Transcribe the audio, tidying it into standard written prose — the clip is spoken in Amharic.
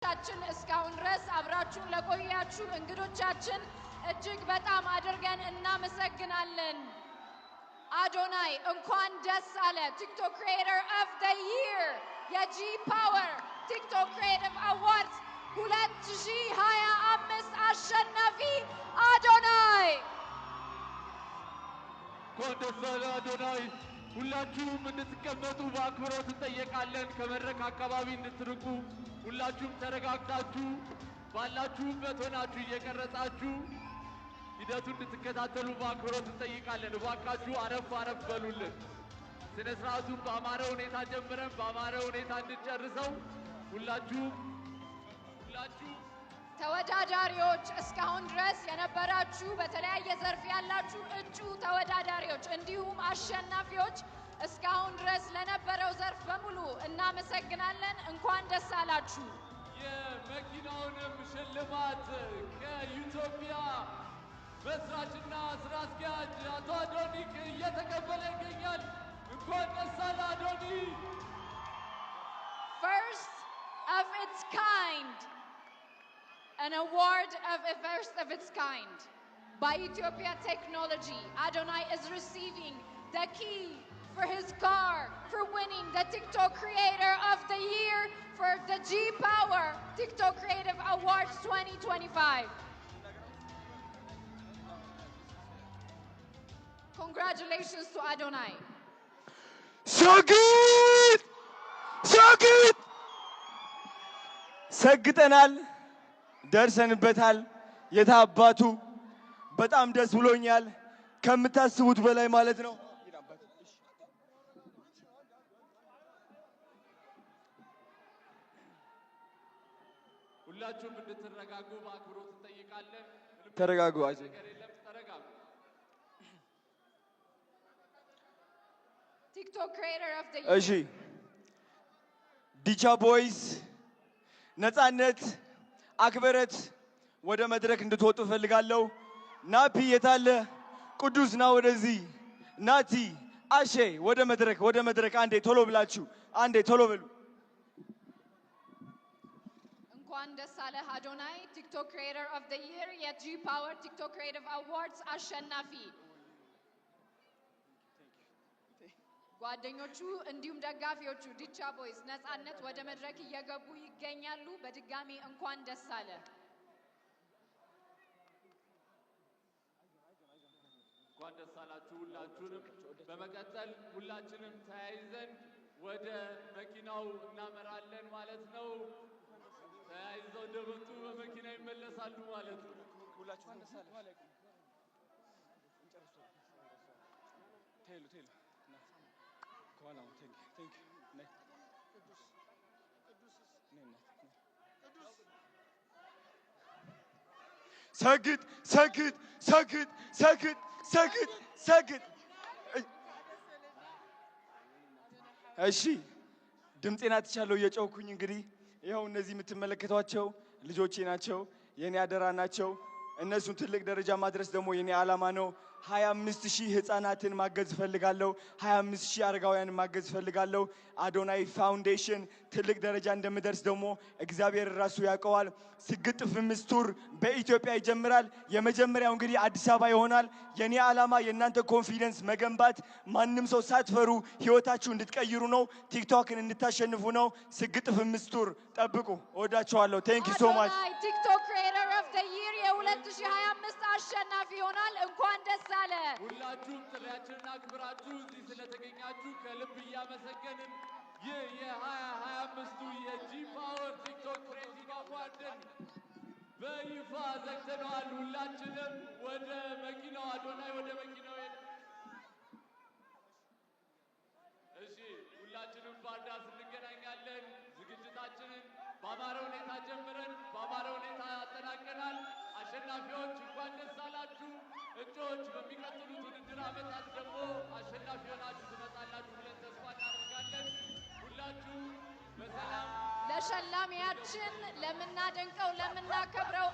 ታችን እስካሁን ድረስ አብራችሁን ለቆያችሁ እንግዶቻችን እጅግ በጣም አድርገን እናመሰግናለን። አዶናይ እንኳን ደስ አለ ቲክቶክ ክሪኤተር ኦፍ ዘ ይር የጂ ፓወር ቲክቶክ ክሪኤቲቭ አዋርድስ 2025 አሸናፊ አዶናይ። እንኳን ደስ አለ አዶናይ። ሁላችሁም እንድትቀመጡ በአክብሮት እንጠይቃለን። ከመድረክ አካባቢ እንድትርቁ ሁላችሁም ተረጋግታችሁ ባላችሁበት ሆናችሁ እየቀረጻችሁ ሂደቱን እንድትከታተሉ በአክብሮት እንጠይቃለን። እባካችሁ አረፍ አረፍ በሉልን። ስነ ስርዓቱን በአማረ ሁኔታ ጀምረን በአማረ ሁኔታ እንድንጨርሰው ሁላችሁ ተወዳዳሪዎች እስካሁን ድረስ የነበራችሁ በተለያየ ዘርፍ ያላችሁ እጩ ተወዳዳሪዎች እንዲሁም አሸናፊዎች እስካሁን ድረስ ለነበረው ዘርፍ በሙሉ እናመሰግናለን። እንኳን ደስ አላችሁ። የመኪናውንም ሽልማት ከኢትዮጵያ መስራችና ስራ አስኪያጅ አቶ አዶኒክ እየተቀበለ ይገኛል። እንኳን ደስ አለ አዶኒ። First of its kind, an award of a first of its kind by Ethiopia Technology. Adonai is receiving the key for his car for winning the TikTok Creator of the Year for the G Power TikTok Creative Awards 2025. Congratulations to Adonai. So good! So good! ሰግጠናል ደርሰንበታል። የታባቱ በጣም ደስ ብሎኛል ከምታስቡት በላይ ማለት ነው። ሁላችሁም እንድትረጋጉ በአክብሮት እንጠይቃለን። ተረጋጉ አጂ TikTok Creator of the Year. እሺ ዲቻ ቦይስ ነፃነት አክብረት ወደ መድረክ እንድትወጡ ፈልጋለሁ። ናፒ የታለ? ቅዱስ ና ወደዚህ። ናቲ አሼ ወደ መድረክ አንዴ ቶሎ ብላችሁ አንዴ ቶሎ በሉ። እንኳን ደስ አለህ አዶናይ ቲክቶክ ክሪኤተር ኦፍ ዘ ይር የጂ ፓወር ቲክቶክ ክሪኤቲቭ አዋርድስ አሸናፊ። ጓደኞቹ እንዲሁም ደጋፊዎቹ ዲቻ ቦይስ ነፃነት ወደ መድረክ እየገቡ ይገኛሉ። በድጋሚ እንኳን ደስ አለ። እንኳን ደስ አላችሁ ሁላችሁንም። በመቀጠል ሁላችንም ተያይዘን ወደ መኪናው እናመራለን ማለት ነው። ተያይዘው እንደመጡ በመኪና ይመለሳሉ ማለት ነው። ሁላችሁም ደስ አለ። ቴሉ ከኋላ ቴንክ ሰግጥ ሰግጥ ሰግጥ ሰግጥ ሰግጥ ሰግጥ። እሺ ድምጼን አትቻለሁ እየጮኩኝ። እንግዲህ ይኸው እነዚህ የምትመለከቷቸው ልጆቼ ናቸው፣ የኔ አደራ ናቸው። እነሱን ትልቅ ደረጃ ማድረስ ደግሞ የኔ ዓላማ ነው። 25,000 ህፃናትን ማገዝ ፈልጋለሁ። 25,000 አረጋውያንን ማገዝ ፈልጋለሁ። አዶናይ ፋውንዴሽን ትልቅ ደረጃ እንደምደርስ ደግሞ እግዚአብሔር ራሱ ያውቀዋል። ስግጥ ፍምስ ቱር በኢትዮጵያ ይጀምራል። የመጀመሪያው እንግዲህ አዲስ አበባ ይሆናል። የኔ ዓላማ የእናንተ ኮንፊደንስ መገንባት፣ ማንም ሰው ሳትፈሩ ህይወታችሁ እንድትቀይሩ ነው። ቲክቶክን እንድታሸንፉ ነው። ስግጥ ፍምስ ቱር ጠብቁ። እወዳችኋለሁ። ቴንክ ዩ ሶ ማች። ቲክቶክ ክሪኤተር ኦፍ ዘ ይር የ2025 አሸናፊ ይሆናል። እንኳን ደስ አለ። ሁላችሁም ጥሪያችንን አክብራችሁ እዚህ ስለተገኛችሁ ከልብ እያመሰገንን ይህ የ2025ቱ የጂ ፓወር ቲክቶክ ክሪኤቲቭ አዋርድን በይፋ ዘግተነዋል። ሁላችንም ወደ መኪናው አዶናይ ወደ መኪናው እሺ፣ ሁላችንም ባርዳስ እንገናኛለን። ዝግጅታችንን በአማረ ሁኔታ ጀምረን በአማረ ሁኔታ አጠናቀናል። አሸናፊዎች እንኳን ደስ አላችሁ። እጩዎች በሚቀጥሉት ውድድር ዓመታት ደግሞ አሸናፊ ሆናችሁ ትመጣላችሁ ብለን ተስፋ እናደርጋለን። ሁላችሁ በሰላም ለሸላሚያችን ለምናደንቀው ለምናከብረው